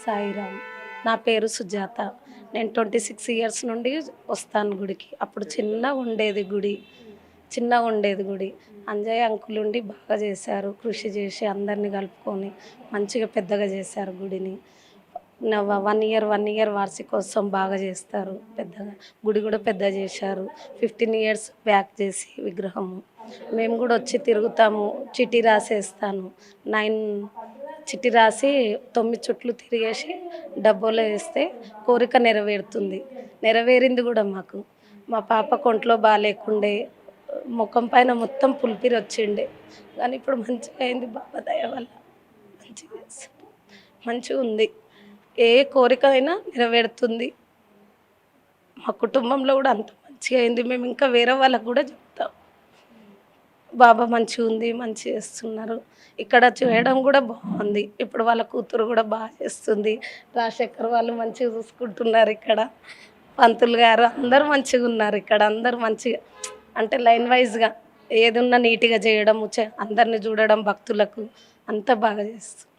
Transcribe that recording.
సాయిరామ్. నా పేరు సుజాత. నేను 26 ఇయర్స్ నుండి వస్తాను గుడికి. అప్పుడు చిన్నగా ఉండేది గుడి. అంజయ్య అంకుల్ ఉండి బాగా చేశారు. కృషి చేసి అందరిని కలుపుకొని మంచిగా పెద్దగా చేశారు గుడిని. 1 ఇయర్ వార్షికోత్సవం బాగా చేస్తారు పెద్దగా. గుడి కూడా పెద్ద చేశారు. 15 ఇయర్స్ బ్యాక్ చేసి విగ్రహము. మేము కూడా వచ్చి తిరుగుతాము. చిట్టి రాసేస్తాను. 9 చిట్టి రాసి 9 చుట్లు తిరిగేసి డబ్బులో వేస్తే కోరిక నెరవేరింది కూడా మాకు. మా పాప ఒంట్లో బాగాలేకుండే, ముఖం పైన మొత్తం పులిపిరి వచ్చిండే, కానీ ఇప్పుడు మంచిగా అయింది బాబా దయ వల్ల. మంచిగా ఉంది. ఏ కోరిక అయినా నెరవేరుతుంది. మా కుటుంబంలో కూడా అంత మంచిగా అయింది. మేము ఇంకా వేరే వాళ్ళకు కూడా చెప్తాం, బాబా మంచిగా ఉంది, మంచి చేస్తున్నారు. ఇక్కడ చేయడం కూడా బాగుంది. ఇప్పుడు వాళ్ళ కూతురు కూడా బాగా చేస్తుంది. రాజశేఖర్ వాళ్ళు మంచిగా చూసుకుంటున్నారు ఇక్కడ. పంతులు గారు అందరూ మంచిగా ఉన్నారు ఇక్కడ. అందరూ మంచిగా అంటే లైన్ వైజ్గా ఏదున్నా నీట్గా చేయడం, అందరిని చూడడం, భక్తులకు అంతా బాగా చేస్తుంది.